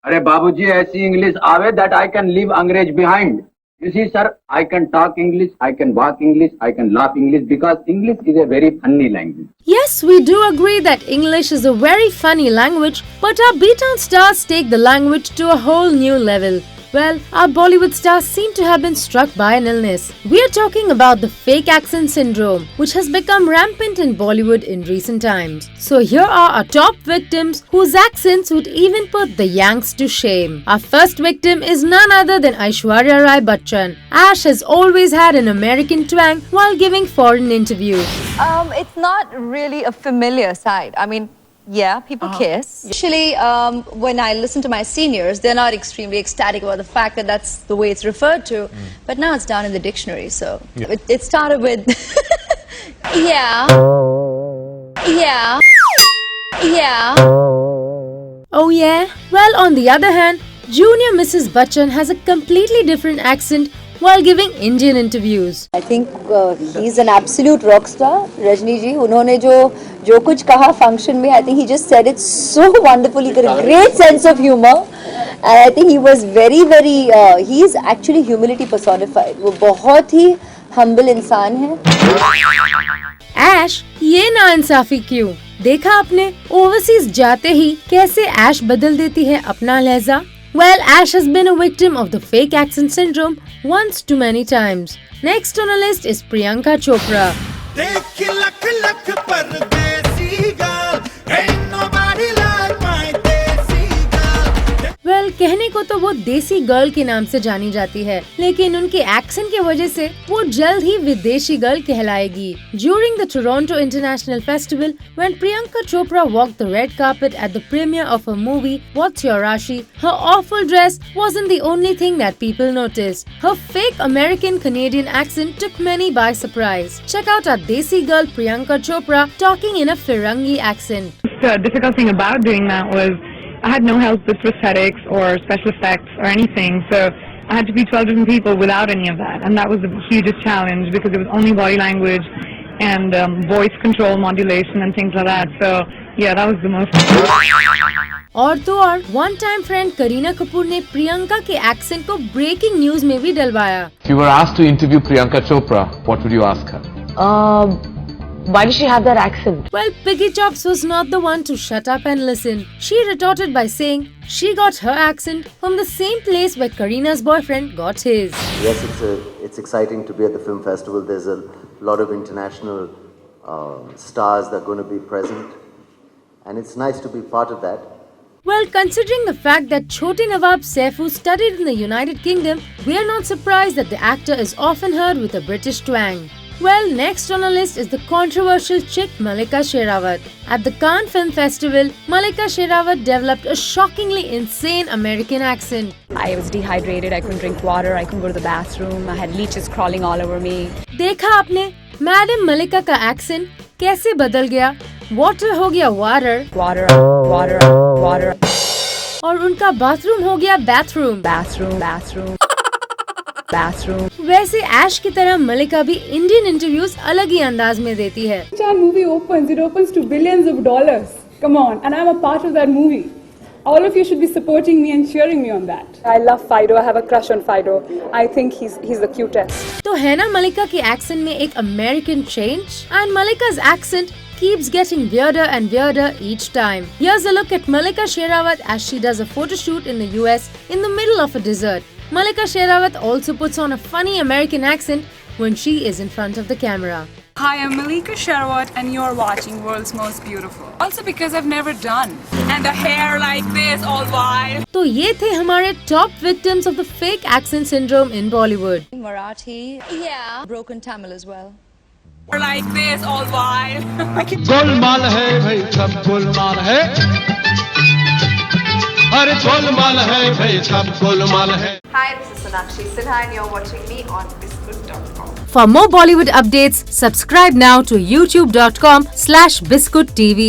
अरे बाबूजी ऐसी इंग्लिश आवे that I can leave अंग्रेज behind. You see, sir, I can talk English, I can walk English, I can laugh English because English is a very funny language. Yes, we do agree that English is a very funny language, but our B-Town stars take the language to a whole new level. Well, our Bollywood stars seem to have been struck by an illness. We are talking about the fake accent syndrome, which has become rampant in Bollywood in recent times. So here are our top victims whose accents would even put the Yanks to shame. Our first victim is none other than Aishwarya Rai Bachchan. Ash has always had an American twang while giving foreign interviews. It's not really a familiar side. I mean, yeah, people kiss. Usually, when I listen to my seniors, they're not extremely ecstatic about the fact that that's the way it's referred to. But now it's down in the dictionary, so it started with yeah, yeah, yeah. Oh yeah? Well, on the other hand, Junior Mrs. Bachchan has a completely different accent while giving Indian interviews. I think he's an absolute rock star. Rajni ji, उन्होंने जो कुछ कहा function में, I think he just said it so wonderfully. He got a great sense of humor, and I think he was very, he is actually humility personified. वो बहुत ही humble इंसान है. Ash, ये नाइंसाफी क्यों? देखा आपने ओवरसीज जाते ही कैसे Ash बदल देती है अपना लहजा? Well, Ash has been a victim of the fake accent syndrome once too many times. Next on our list is Priyanka Chopra. Well, कहने को तो वो देसी गर्ल के नाम से जानी जाती है, लेकिन उनके एक्सेंट की वजह से वो जल्द ही विदेशी गर्ल कहलाएगी. During the Toronto International Festival, when Priyanka Chopra walked the red carpet at the premiere of her movie What's Your Rashi, her awful dress wasn't the only thing that people noticed. Her fake American-Canadian accent took many by surprise. Check out our desi girl Priyanka Chopra talking in a Firangi accent. The difficult thing about doing that was I had no help with prosthetics or special effects or anything, so I had to be 12 different people without any of that, and that was the hugest challenge because it was only body language and voice control modulation and things like that. So yeah, that was the most. और तो और one time friend Kareena Kapoor ने प्रियंका के accent को breaking news में भी डलवाया. If you were asked to interview Priyanka Chopra, what would you ask her? Why does she have that accent? Well, Piggy Chops was not the one to shut up and listen. She retorted by saying she got her accent from the same place where Karina's boyfriend got his. Yes, it's exciting to be at the film festival. There's a lot of international stars that are going to be present, and it's nice to be part of that. Well, considering the fact that Chote Nawab Saifu studied in the United Kingdom, we are not surprised that the actor is often heard with a British twang. Well, next on our list is the controversial chick Malika Sherawat. At the Cannes Film Festival, Malika Sherawat developed a shockingly insane American accent. I was dehydrated, I couldn't drink water, I couldn't go to the bathroom, I had leeches crawling all over me. देखा आपने madam मलिका का accent कैसे बदल गया? Water हो गया water, Water, water, water, और उनका बाथरूम हो गया bathroom. bathroom, bathroom, bathroom. वैसे ऐश की तरह मलिका भी इंडियन इंटरव्यूज अलग ही अंदाज में देती है. movie opens, it opens to billions of dollars. Come on, and I'm a part of that movie. All of you should be supporting me and cheering me on that. I love Fido. I have a crush on Fido. I think he's the cutest. तो है ना मलिका के accent में एक American change? And Malika's accent keeps getting weirder and weirder each time. Here's a look at Malika Sherawat as she does a photo shoot in the US in the middle of a desert. Malika Sherawat also puts on a funny American accent when she is in front of the camera. Hi, I'm Malika Sherawat and you're watching World's Most Beautiful. Also because I've never done. And the hair like this, all wild. तो ये थे हमारे top victims of the fake accent syndrome in Bollywood. Marathi, yeah, broken Tamil as well. Like this, all wild. Golmaal है भाई सब गोलमाल है अरे गोलमाल है भाई सब गोलमाल है. Hi, this is Sonakshi Sinha and you're watching me on Biscuit.com. For more Bollywood updates, subscribe now to youtube.com/biscuittv.